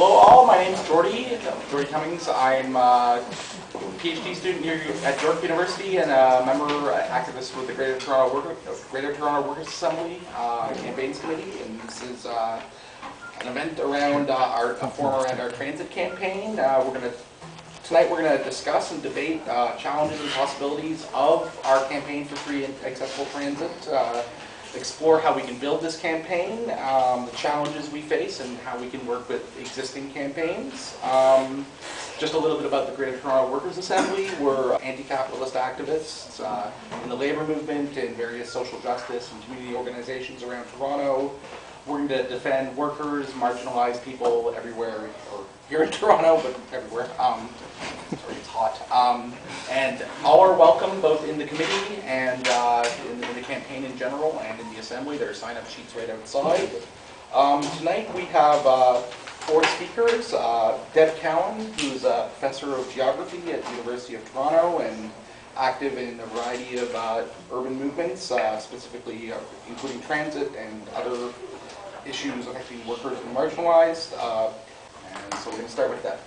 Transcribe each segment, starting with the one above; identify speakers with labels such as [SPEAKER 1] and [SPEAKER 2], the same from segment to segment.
[SPEAKER 1] Hello all, my name is Jordy Cummings. I'm a PhD student here at York University and a member activist with the Greater Toronto Workers Assembly Campaigns Committee. And this is an event around our transit campaign. Tonight we're going to discuss and debate challenges and possibilities of our campaign for free and accessible transit. Explore how we can build this campaign, the challenges we face, and how we can work with existing campaigns. Just a little bit about the Greater Toronto Workers Assembly. We're anti-capitalist activists in the labour movement and various social justice and community organizations around Toronto. We're going to defend workers, marginalized people everywhere, or here in Toronto, but everywhere. Sorry, it's hot. And all are welcome, both in the committee and in the campaign in general, and in the assembly. There are sign-up sheets right outside. Tonight we have 4 speakers. Deb Cowen, who's a professor of geography at the University of Toronto and active in a variety of urban movements, specifically including transit and other issues affecting workers and marginalized. And so we're going to start with that.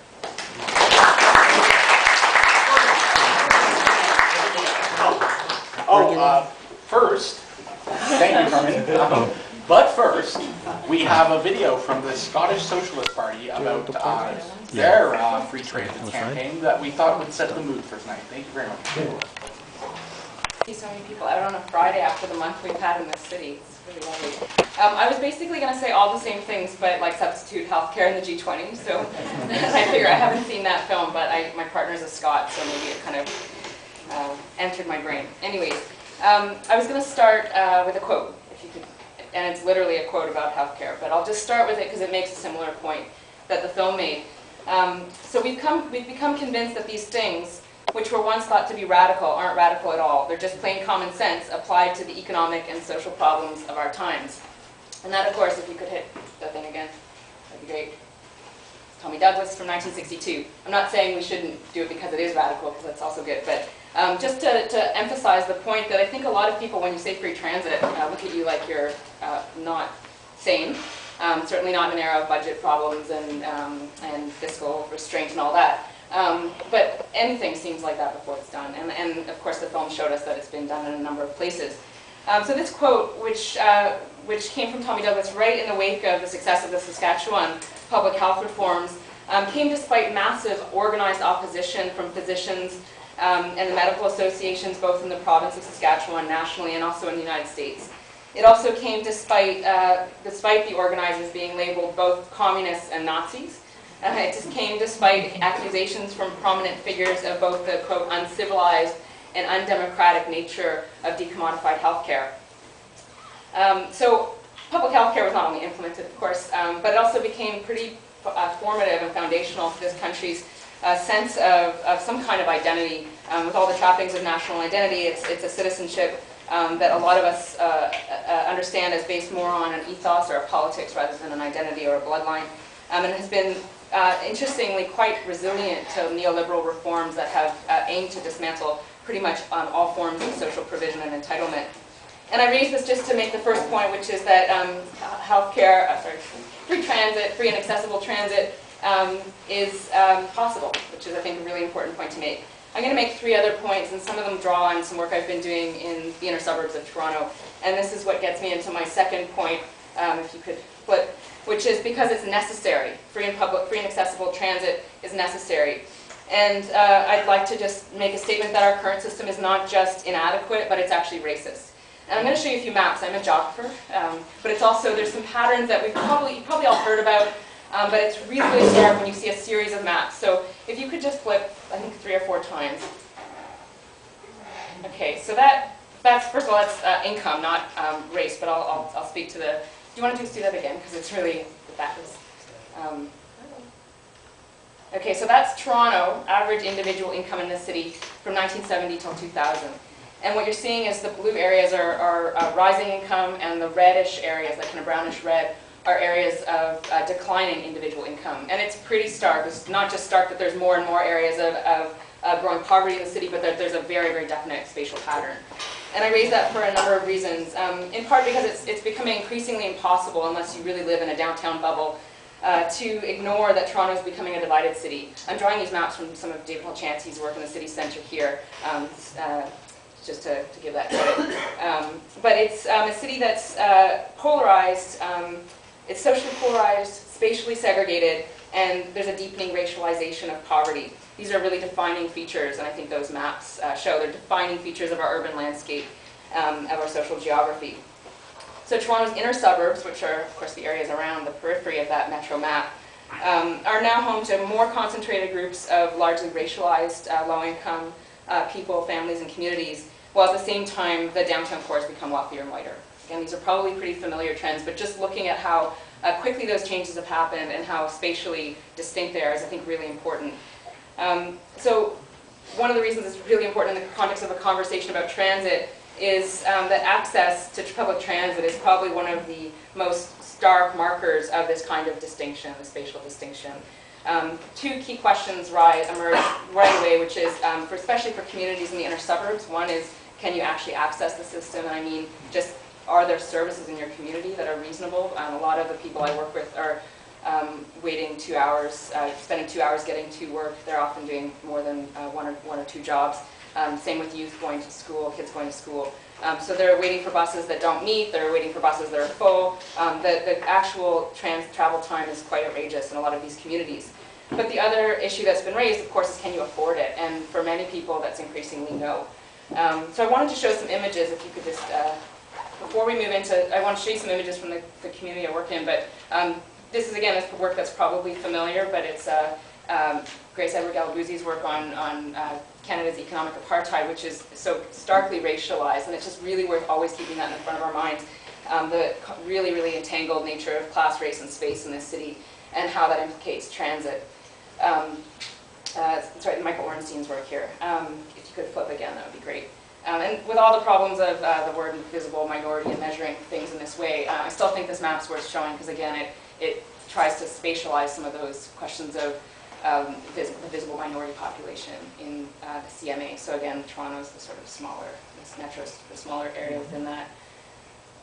[SPEAKER 1] First, thank you, Carmen. But first, we have a video from the Scottish Socialist Party about their free transit campaign that we thought would set the mood for tonight. Thank you very much.
[SPEAKER 2] See so many people out on a Friday after the month we've had in this city. It's really lovely. I was basically going to say all the same things, but like substitute healthcare in the G20. So I figure I haven't seen that film, but my partner's a Scot, so maybe it kind of entered my brain. Anyways, I was going to start with a quote, if you could, and it's literally a quote about healthcare. But I'll just start with it because it makes a similar point that the film made. So we've become convinced that these things, which were once thought to be radical, aren't radical at all. They're just plain common sense applied to the economic and social problems of our times. And that, of course, if you could hit that thing again, that'd be great. Tommy Douglas from 1962. I'm not saying we shouldn't do it because it is radical, because that's also good, but just to emphasize the point that I think a lot of people, when you say free transit, look at you like you're not sane. Certainly not in an era of budget problems and fiscal restraint and all that. But anything seems like that before it's done. And of course the film showed us that it's been done in a number of places. So this quote, which came from Tommy Douglas right in the wake of the success of the Saskatchewan public health reforms, came despite massive organized opposition from physicians and the medical associations, both in the province of Saskatchewan nationally and also in the United States. It also came despite the organizers being labeled both communists and Nazis. It just came despite accusations from prominent figures of both the, quote, uncivilized and undemocratic nature of decommodified healthcare. So public healthcare was not only implemented, of course, but it also became pretty formative and foundational to this country's sense of some kind of identity. With all the trappings of national identity, it's a citizenship that a lot of us understand as based more on an ethos or a politics rather than an identity or a bloodline. And it has been interestingly quite resilient to neoliberal reforms that have aimed to dismantle pretty much all forms of social provision and entitlement. And I raise this just to make the first point, which is that free transit, free and accessible transit is possible, which is, I think, a really important point to make. I'm going to make 3 other points, and some of them draw on some work I've been doing in the inner suburbs of Toronto. And this is what gets me into my second point, if you could flip, which is because it's necessary. Free and accessible transit is necessary. And I'd like to just make a statement that our current system is not just inadequate, but it's actually racist. And I'm going to show you a few maps. I'm a geographer, but it's also, there's some patterns that you've probably all heard about, but it's really, really stark when you see a series of maps. So if you could just flip, I think 3 or 4 times. Okay, so that's first of all, that's income, not race, but I'll speak to the, do you want to just do that again? Because it's really, that was, okay, so that's Toronto, average individual income in this city from 1970 till 2000. And what you're seeing is the blue areas are rising income, and the reddish areas, like kind of brownish red, are areas of declining individual income. And it's pretty stark. It's not just stark that there's more and more areas of growing poverty in the city, but that there's a very, very definite spatial pattern. And I raise that for a number of reasons. In part because it's becoming increasingly impossible, unless you really live in a downtown bubble, to ignore that Toronto is becoming a divided city. I'm drawing these maps from some of David Halchanty's work in the city centre here, just to give that credit. But it's a city that's polarized, it's socially polarized, spatially segregated, and there's a deepening racialization of poverty. These are really defining features, and I think those maps show they're defining features of our urban landscape, of our social geography. So Toronto's inner suburbs, which are, of course, the areas around the periphery of that metro map, are now home to more concentrated groups of largely racialized, low-income people, families, and communities, while at the same time, the downtown core has become wealthier and whiter. Again, these are probably pretty familiar trends, but just looking at how quickly those changes have happened and how spatially distinct they are is, I think, really important. So one of the reasons it's really important in the context of a conversation about transit is that access to public transit is probably one of the most stark markers of this kind of distinction, the spatial distinction. Two key questions emerge right away, which is, especially for communities in the inner suburbs. One is, can you actually access the system? And I mean, just are there services in your community that are reasonable? A lot of the people I work with are waiting 2 hours, spending 2 hours getting to work. They're often doing more than one or two jobs. Same with youth going to school, kids going to school. So they're waiting for buses that don't meet, they're waiting for buses that are full. The actual travel time is quite outrageous in a lot of these communities. But the other issue that's been raised, of course, is can you afford it? And for many people, that's increasingly no. So I wanted to show some images, if you could just, before we move into, I want to show you some images from the community I work in, but this is, again, this work that's probably familiar, but it's Grace Edward Galabuzzi's work on Canada's economic apartheid, which is so starkly racialized, and it's just really worth always keeping that in the front of our minds. The really, really entangled nature of class, race, and space in this city, and how that implicates transit. Sorry, Michael Ornstein's work here. If you could flip again, that would be great. And with all the problems of the word visible minority and measuring things in this way, I still think this map's worth showing because, again, it tries to spatialize some of those questions of the visible minority population in the CMA. So again, Toronto's the sort of smaller, this metro's the smaller area within that.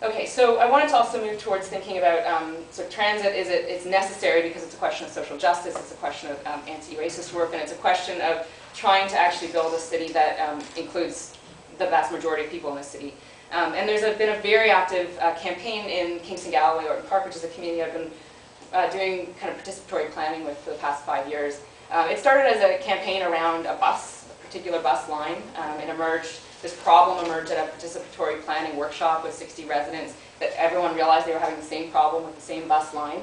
[SPEAKER 2] Okay, so I wanted to also move towards thinking about, so transit, it's necessary because it's a question of social justice, it's a question of anti-racist work, and it's a question of trying to actually build a city that includes the vast majority of people in the city. And there's been a very active campaign in Kingston Galloway, Orton Park, which is a community I've been doing kind of participatory planning with for the past 5 years. It started as a campaign around a particular bus line. This problem emerged at a participatory planning workshop with 60 residents, that everyone realized they were having the same problem with the same bus line.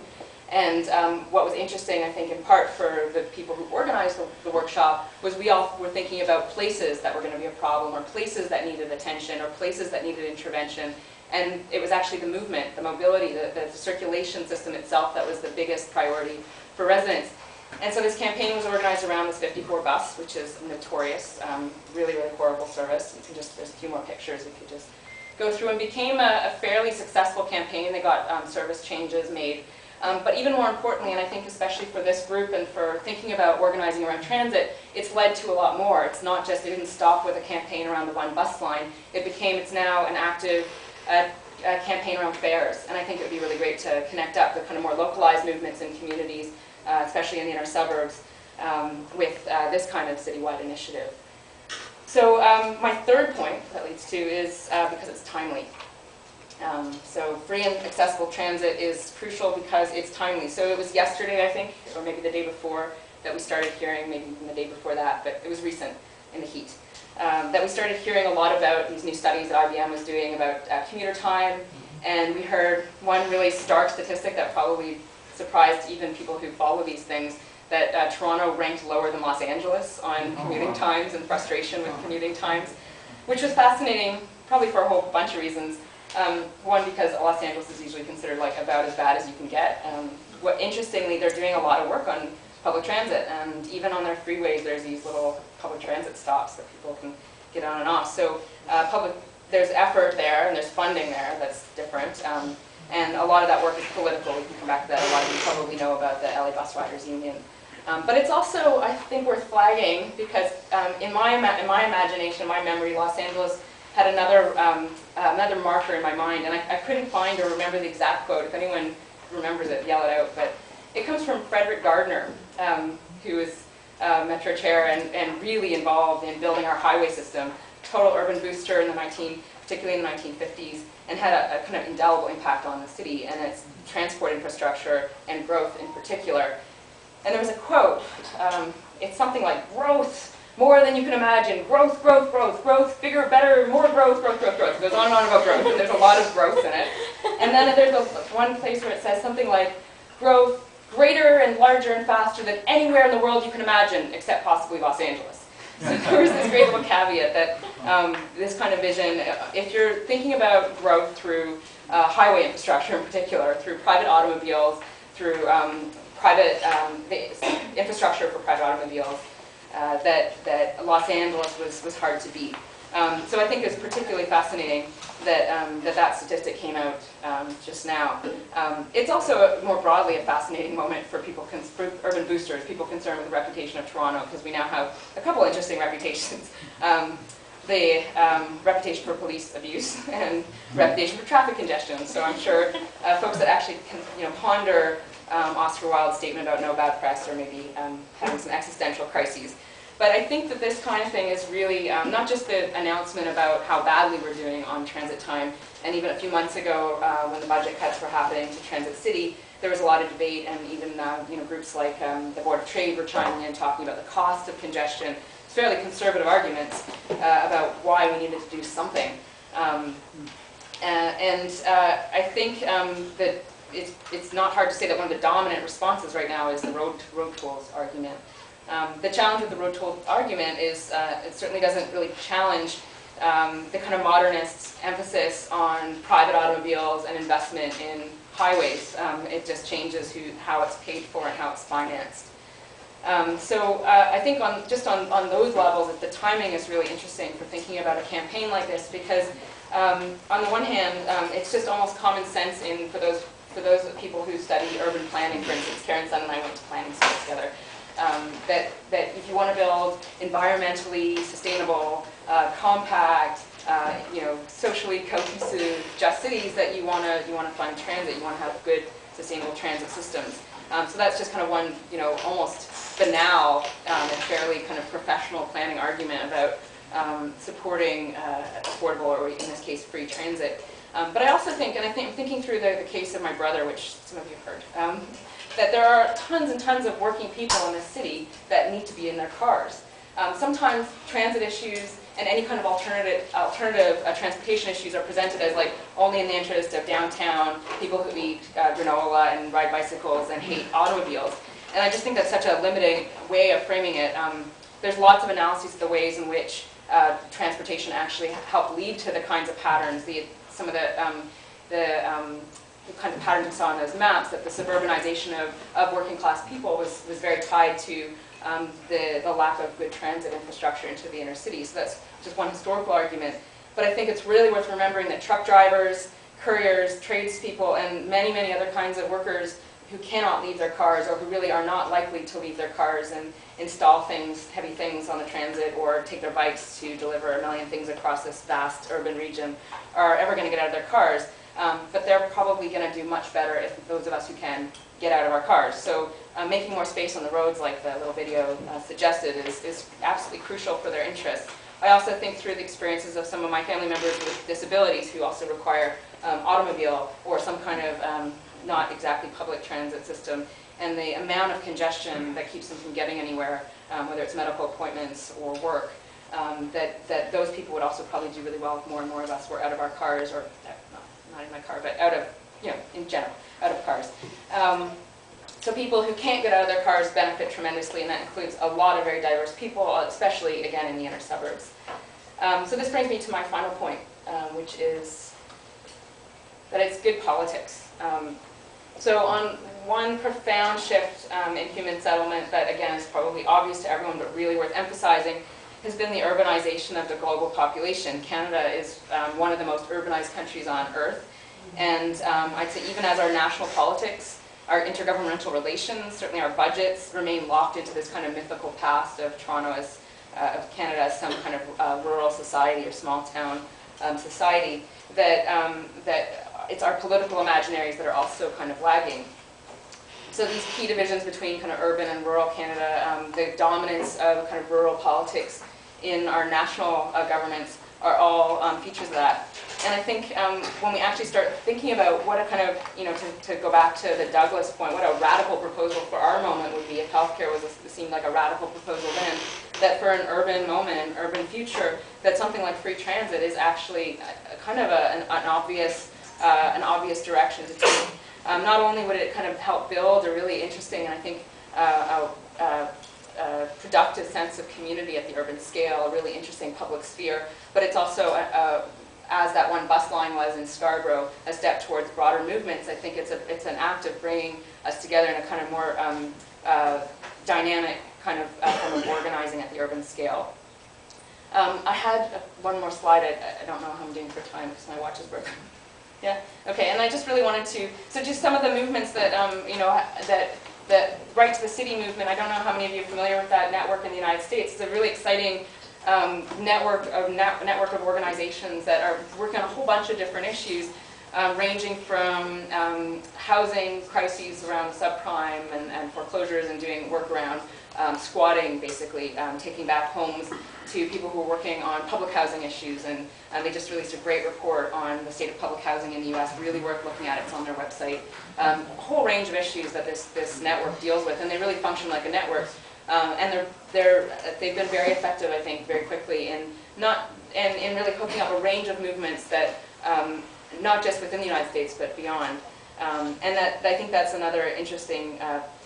[SPEAKER 2] And what was interesting, I think, in part for the people who organized the workshop, was we all were thinking about places that were going to be a problem, or places that needed attention, or places that needed intervention. And it was actually the movement, the mobility, the circulation system itself that was the biggest priority for residents. And so this campaign was organized around this 54 bus, which is notorious, really, really horrible service. You can just, there's a few more pictures if you just go through, and became a fairly successful campaign. They got service changes made. But even more importantly, and I think especially for this group and for thinking about organizing around transit, it's led to a lot more. It's not just, it didn't stop with a campaign around the one bus line. It's now an active campaign around fares. And I think it would be really great to connect up the kind of more localized movements in communities, especially in the inner suburbs, with this kind of citywide initiative. So my third point that leads to is because it's timely. So free and accessible transit is crucial because it's timely. So it was yesterday, I think, or maybe the day before, that we started hearing, maybe even the day before that, but it was recent in the heat, that we started hearing a lot about these new studies that IBM was doing about commuter time. And we heard one really stark statistic that probably surprised even people who follow these things, that Toronto ranked lower than Los Angeles on commuting times and frustration with commuting times, which was fascinating, probably for a whole bunch of reasons. One, because Los Angeles is usually considered like about as bad as you can get. Interestingly, they're doing a lot of work on public transit, and even on their freeways there's these little public transit stops that people can get on and off. So there's effort there and there's funding there that's different. And a lot of that work is political. We can come back to that. A lot of you probably know about the LA Bus Riders Union. But it's also, I think, worth flagging because in my imagination, my memory, Los Angeles had another marker in my mind, and I couldn't find or remember the exact quote. If anyone remembers it, yell it out. But It comes from Frederick Gardner, who is Metro Chair and really involved in building our highway system, total urban booster in particularly in the 1950s, and had a kind of indelible impact on the city and its transport infrastructure and growth in particular. And there was a quote, it's something like, growth, more than you can imagine, growth, growth, growth, growth, bigger, better, more growth, growth, growth, growth. It goes on and on about growth, and there's a lot of growth in it. And then there's one place where it says something like, growth greater and larger and faster than anywhere in the world you can imagine, except possibly Los Angeles. So there was this great little caveat that this kind of vision, if you're thinking about growth through highway infrastructure in particular, through private automobiles, through the infrastructure for private automobiles, that Los Angeles was hard to beat. So I think it's particularly fascinating that that statistic came out just now. It's also more broadly a fascinating moment for people, for urban boosters, people concerned with the reputation of Toronto, because we now have a couple interesting reputations. The reputation for police abuse and reputation for traffic congestion. So I'm sure folks that actually ponder Oscar Wilde's statement about no bad press are maybe having some existential crises. But I think that this kind of thing is really not just the announcement about how badly we're doing on transit time, and even a few months ago when the budget cuts were happening to Transit City, there was a lot of debate, and even groups like the Board of Trade were chiming in, talking about the cost of congestion, fairly conservative arguments about why we needed to do something. I think that it's not hard to say that one of the dominant responses right now is the road tolls argument. The challenge with the road toll argument is it certainly doesn't really challenge the kind of modernist emphasis on private automobiles and investment in highways. It just changes how it's paid for and how it's financed. So I think on those levels, the timing is really interesting for thinking about a campaign like this, because on the one hand, it's just almost common sense for those people who study urban planning. For instance, Karen's son and I went to planning school together. That if you want to build environmentally sustainable, compact, socially cohesive, just cities, that you want to fund transit. You want to have good, sustainable transit systems. So that's just kind of one, almost banal and fairly kind of professional planning argument about supporting affordable, or in this case, free transit. But I also think, and I'm thinking through the case of my brother, which some of you have heard. That there are tons and tons of working people in this city that need to be in their cars. Sometimes transit issues and any kind of alternative transportation issues are presented as like only in the interest of downtown people who eat granola and ride bicycles and hate automobiles. And I just think that's such a limiting way of framing it. There's lots of analyses of the ways in which transportation actually help lead to the kinds of patterns, some of the kind of patterns we saw in those maps, that the suburbanization of working class people was very tied to the lack of good transit infrastructure into the inner city. So that's just one historical argument. But I think it's really worth remembering that truck drivers, couriers, tradespeople, and many, many other kinds of workers who cannot leave their cars, or who really are not likely to leave their cars and install heavy things on the transit, or take their bikes to deliver a million things across this vast urban region, are ever going to get out of their cars. But they're probably going to do much better if those of us who can get out of our cars. So making more space on the roads, like the little video suggested, is absolutely crucial for their interests. I also think through the experiences of some of my family members with disabilities who also require automobile or some kind of not exactly public transit system, and the amount of congestion that keeps them from getting anywhere, whether it's medical appointments or work, that those people would also probably do really well if more and more of us were out of our cars, or not in my car, but out of, in general, out of cars. So people who can't get out of their cars benefit tremendously, and that includes a lot of very diverse people, especially, again, in the inner suburbs. So this brings me to my final point, which is that it's good politics. So on one profound shift in human settlement that, again, is probably obvious to everyone, but really worth emphasizing, has been the urbanization of the global population. Canada is one of the most urbanized countries on earth, and I'd say even as our national politics, our intergovernmental relations, certainly our budgets, remain locked into this kind of mythical past of Toronto as, of Canada as some kind of rural society or small town society, that it's our political imaginaries that are also kind of lagging. So these key divisions between kind of urban and rural Canada, the dominance of kind of rural politics in our national governments are all features of that. And I think when we actually start thinking about what a kind of, to go back to the Douglas point, what a radical proposal for our moment would be if healthcare seemed like a radical proposal then, that for an urban moment, an urban future, that something like free transit is actually kind of an obvious direction to take. Not only would it kind of help build a really interesting and I think productive sense of community at the urban scale, a really interesting public sphere, but it's also, as that one bus line was in Scarborough, a step towards broader movements. I think it's an act of bringing us together in a kind of more dynamic kind of form of organizing at the urban scale. I had one more slide. I don't know how I'm doing for time because my watch is broken. Yeah. Okay. And I just really wanted to. So just some of the movements that that Right to the City movement. I don't know how many of you are familiar with that network in the United States. It's a really exciting network of organizations that are working on a whole bunch of different issues, ranging from housing crises around subprime and foreclosures and doing work around squatting, basically, taking back homes, to people who are working on public housing issues. And they just released a great report on the state of public housing in the U.S., really worth looking at. It's on their website. A whole range of issues that this network deals with, and they really function like a network. And they've been very effective, I think, very quickly in really hooking up a range of movements that, not just within the United States, but beyond. And I think that's another interesting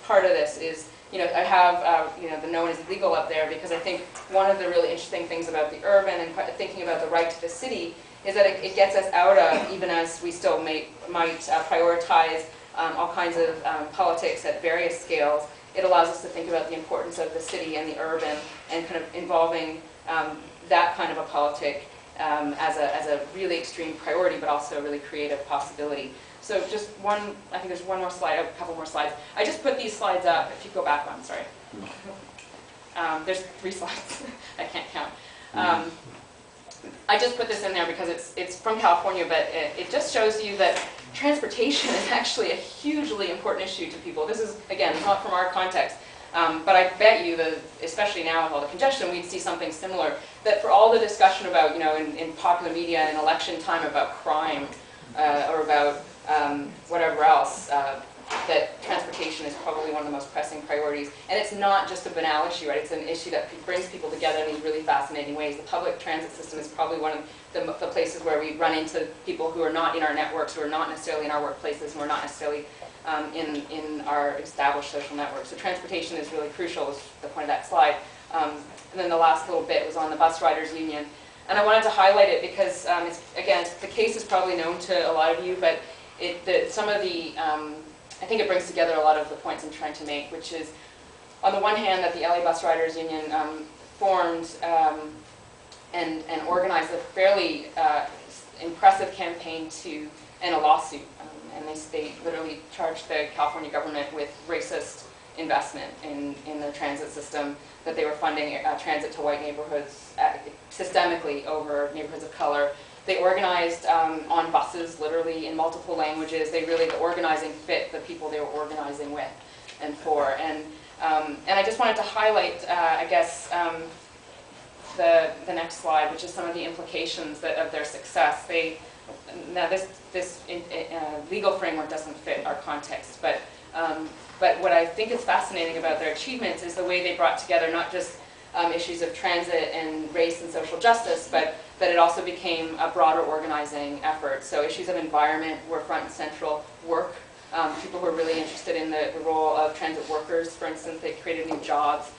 [SPEAKER 2] part of this is, I have, the known as legal up there, because I think one of the really interesting things about the urban and thinking about the right to the city is that it gets us out of, even as we still might prioritize all kinds of politics at various scales, it allows us to think about the importance of the city and the urban and kind of involving that kind of a politic as a really extreme priority, but also a really creative possibility. So just I think there's one more slide, a couple more slides. I just put these slides up, if you go back one, sorry. There's 3 slides, I can't count. I just put this in there because it's from California, but it just shows you that transportation is actually a hugely important issue to people. This is, again, not from our context, but I bet you that, especially now with all the congestion, we'd see something similar. That for all the discussion about, in popular media and election time about crime or about whatever else, that transportation is probably one of the most pressing priorities. And it's not just a banal issue, right? It's an issue that brings people together in these really fascinating ways. The public transit system is probably one of the places where we run into people who are not in our networks, who are not necessarily in our workplaces, who are not necessarily in our established social networks. So transportation is really crucial, is the point of that slide. And then the last little bit was on the Bus Riders Union. And I wanted to highlight it because, the case is probably known to a lot of you, but I think it brings together a lot of the points I'm trying to make, which is, on the one hand, that the LA Bus Riders Union formed and organized a fairly impressive campaign to end a lawsuit. And they literally charged the California government with racist investment in the transit system, that they were funding transit to white neighborhoods systemically over neighborhoods of color. They organized on buses, literally in multiple languages. The organizing fit the people they were organizing with and for. And I just wanted to highlight, the next slide, which is some of the implications of their success. Now this legal framework doesn't fit our context, but what I think is fascinating about their achievements is the way they brought together not just issues of transit and race and social justice, but that it also became a broader organizing effort. So issues of environment were front and central. Work, people were really interested in the role of transit workers, for instance. They created new jobs.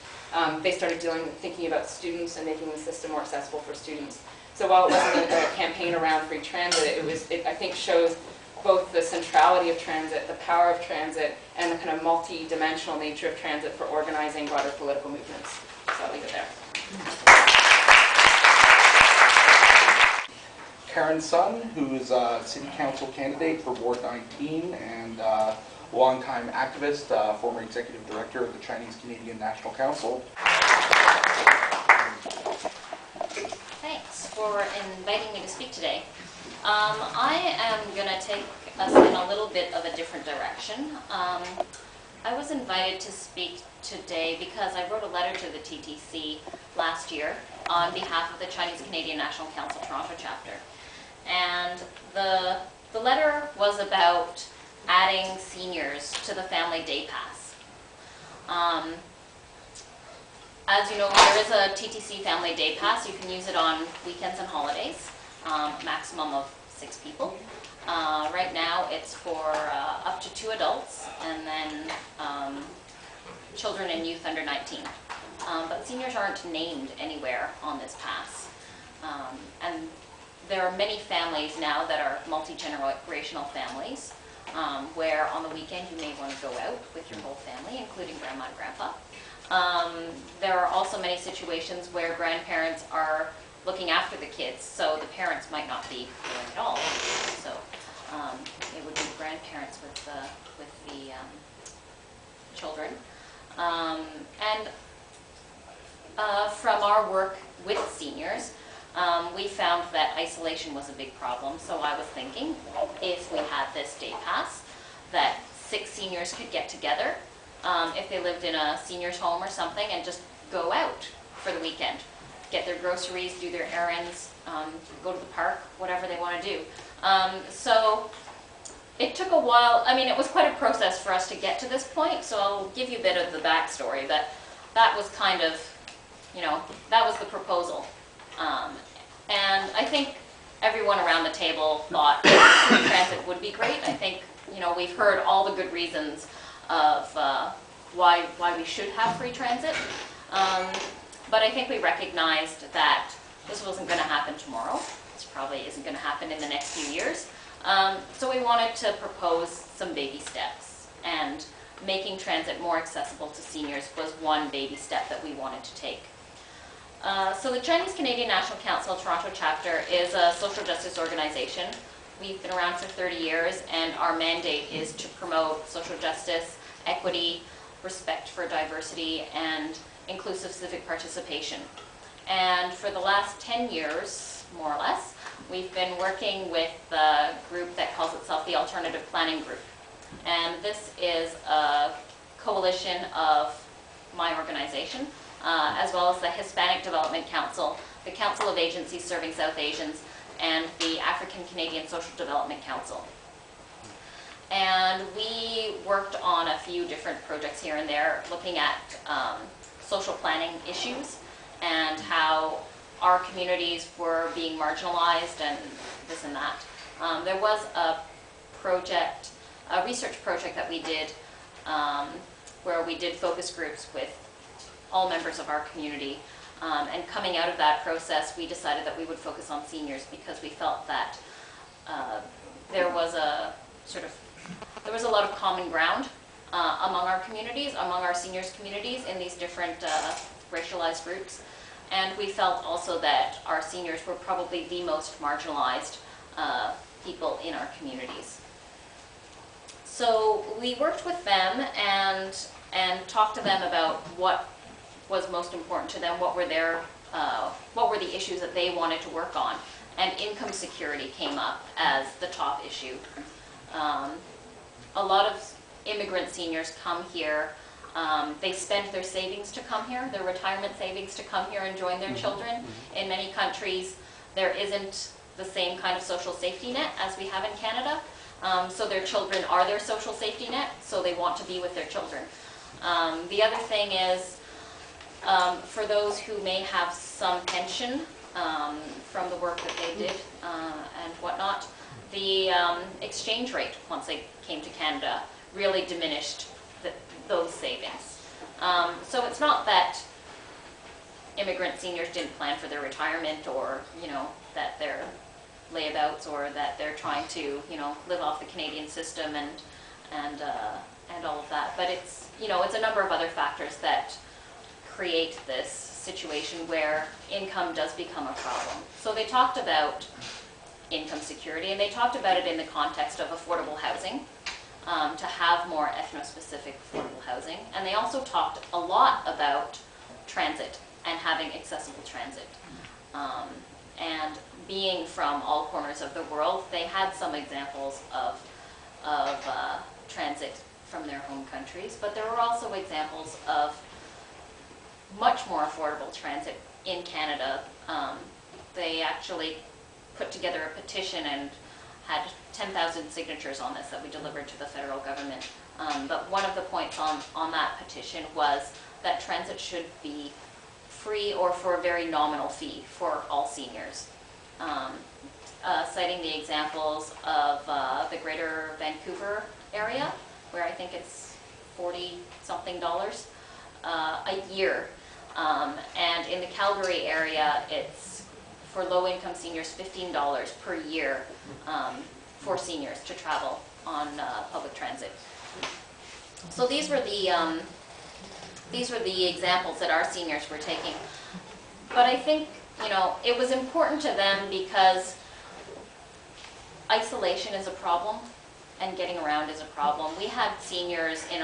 [SPEAKER 2] They started thinking about students and making the system more accessible for students. So while it wasn't a campaign around free transit, it I think shows both the centrality of transit, the power of transit, and the kind of multi-dimensional nature of transit for organizing broader political movements. So I'll leave it there.
[SPEAKER 1] Karen Sun, who's a city council candidate for Ward 19 and longtime activist, former executive director of the Chinese Canadian National Council.
[SPEAKER 3] Thanks for inviting me to speak today. I am going to take us in a little bit of a different direction. I was invited to speak today because I wrote a letter to the TTC last year on behalf of the Chinese Canadian National Council Toronto chapter. And the letter was about adding seniors to the family day pass. As you know, there is a TTC family day pass. You can use it on weekends and holidays, maximum of 6 people. Right now it's for up to 2 adults and then children and youth under 19. But seniors aren't named anywhere on this pass. And there are many families now that are multi-generational families where on the weekend you may want to go out with your whole family, including grandma and grandpa. There are also many situations where grandparents are looking after the kids, so the parents might not be going at all. So it would be grandparents with the children. From our work with seniors, we found that isolation was a big problem. So I was thinking, if we had this day pass, that 6 seniors could get together if they lived in a senior's home or something and just go out for the weekend, get their groceries, do their errands, go to the park, whatever they want to do. So it took a while. I mean, it was quite a process for us to get to this point, so I'll give you a bit of the backstory, but that was kind of, that was the proposal. And I think everyone around the table thought free transit would be great. I think, we've heard all the good reasons of why we should have free transit. But I think we recognized that this wasn't going to happen tomorrow. This probably isn't going to happen in the next few years. So we wanted to propose some baby steps, and making transit more accessible to seniors was one baby step that we wanted to take. So the Chinese Canadian National Council Toronto chapter is a social justice organization. We've been around for 30 years, and our mandate is to promote social justice, equity, respect for diversity, and inclusive civic participation. And for the last 10 years, more or less, we've been working with a group that calls itself the Alternative Planning Group. And this is a coalition of my organization, as well as the Hispanic Development Council, the Council of Agencies Serving South Asians, and the African Canadian Social Development Council. And we worked on a few different projects here and there, looking at social planning issues and how our communities were being marginalized and this and that. There was a research project that we did where we did focus groups with all members of our community. And coming out of that process, we decided that we would focus on seniors because we felt that there was a lot of common ground among our communities, among our seniors communities in these different racialized groups. And we felt also that our seniors were probably the most marginalized people in our communities. So we worked with them and talked to them about what was most important to them, what were the issues that they wanted to work on. And income security came up as the top issue. A lot of immigrant seniors come here. They spend their savings to come here, their retirement savings to come here and join their children. In many countries, there isn't the same kind of social safety net as we have in Canada. So their children are their social safety net, so they want to be with their children. The other thing is, for those who may have some pension from the work that they did and whatnot, the exchange rate, once they came to Canada, really diminished those savings. So it's not that immigrant seniors didn't plan for their retirement, or that they're layabouts, or that they're trying to live off the Canadian system and all of that. But it's it's a number of other factors that create this situation where income does become a problem. So they talked about income security, and they talked about it in the context of affordable housing, to have more ethno-specific affordable housing. And they also talked a lot about transit and having accessible transit. And being from all corners of the world, they had some examples of transit from their home countries, but there were also examples of much more affordable transit in Canada. They actually put together a petition and had 10,000 signatures on this that we delivered to the federal government. But one of the points on that petition was that transit should be free or for a very nominal fee for all seniors. Citing the examples of the Greater Vancouver area, where I think it's $40-something a year. And in the Calgary area, it's for low-income seniors $15 per year for seniors to travel on public transit. So these were the examples that our seniors were taking. But I think, you know, it was important to them because isolation is a problem and getting around is a problem. We had seniors in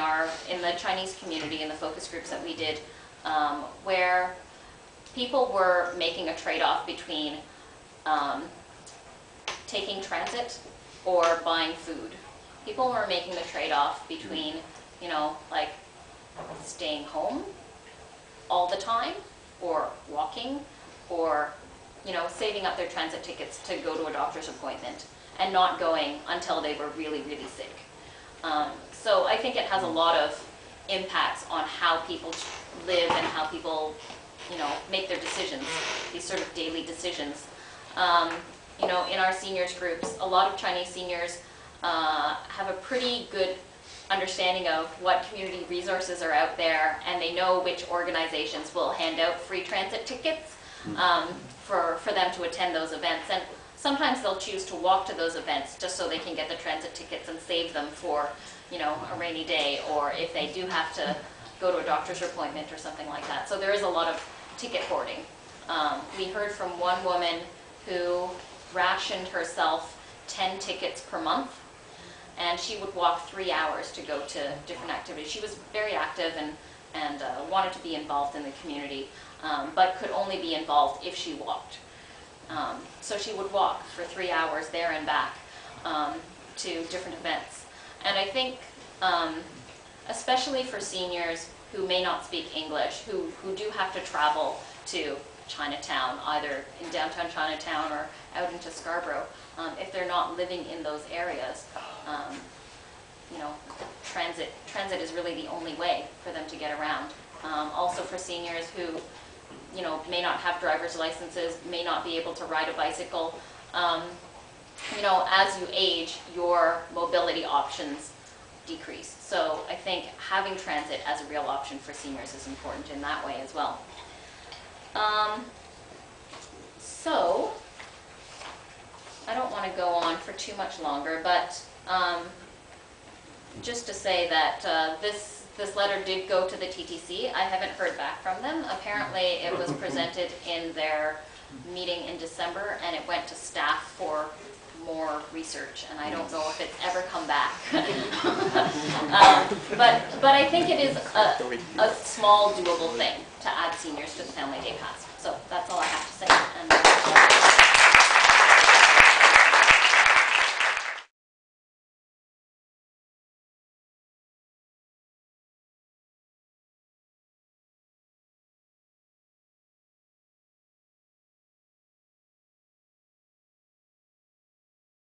[SPEAKER 3] the Chinese community, in the focus groups that we did, where people were making a trade-off between taking transit or buying food. People were making the trade-off between, you know, like staying home all the time or walking or, you know, saving up their transit tickets to go to a doctor's appointment and not going until they were really, really sick. So I think it has a lot of impacts on how people live and how people, you know, make their decisions, these sort of daily decisions. You know, in our seniors groups, a lot of Chinese seniors have a pretty good understanding of what community resources are out there, and they know which organizations will hand out free transit tickets for them to attend those events. And sometimes they'll choose to walk to those events just so they can get the transit tickets and save them for, you know, a rainy day, or if they do have to go to a doctor's appointment or something like that. So there is a lot of ticket hoarding. We heard from one woman who rationed herself 10 tickets per month, and she would walk 3 hours to go to different activities. She was very active and wanted to be involved in the community, but could only be involved if she walked. So she would walk for 3 hours there and back to different events. And I think, especially for seniors who may not speak English, who do have to travel to Chinatown, either in downtown Chinatown or out into Scarborough, if they're not living in those areas, you know, transit is really the only way for them to get around. Also for seniors who, you know, may not have driver's licenses, may not be able to ride a bicycle. You know, as you age, your mobility options decrease. So I think having transit as a real option for seniors is important in that way as well. So I don't want to go on for too much longer, but just to say that this letter did go to the TTC. I haven't heard back from them. Apparently it was presented in their meeting in December, and it went to staff for more research, and I don't know if it's ever come back. But I think it is a small doable thing to add seniors to the Family Day Pass. So that's all I have to say. And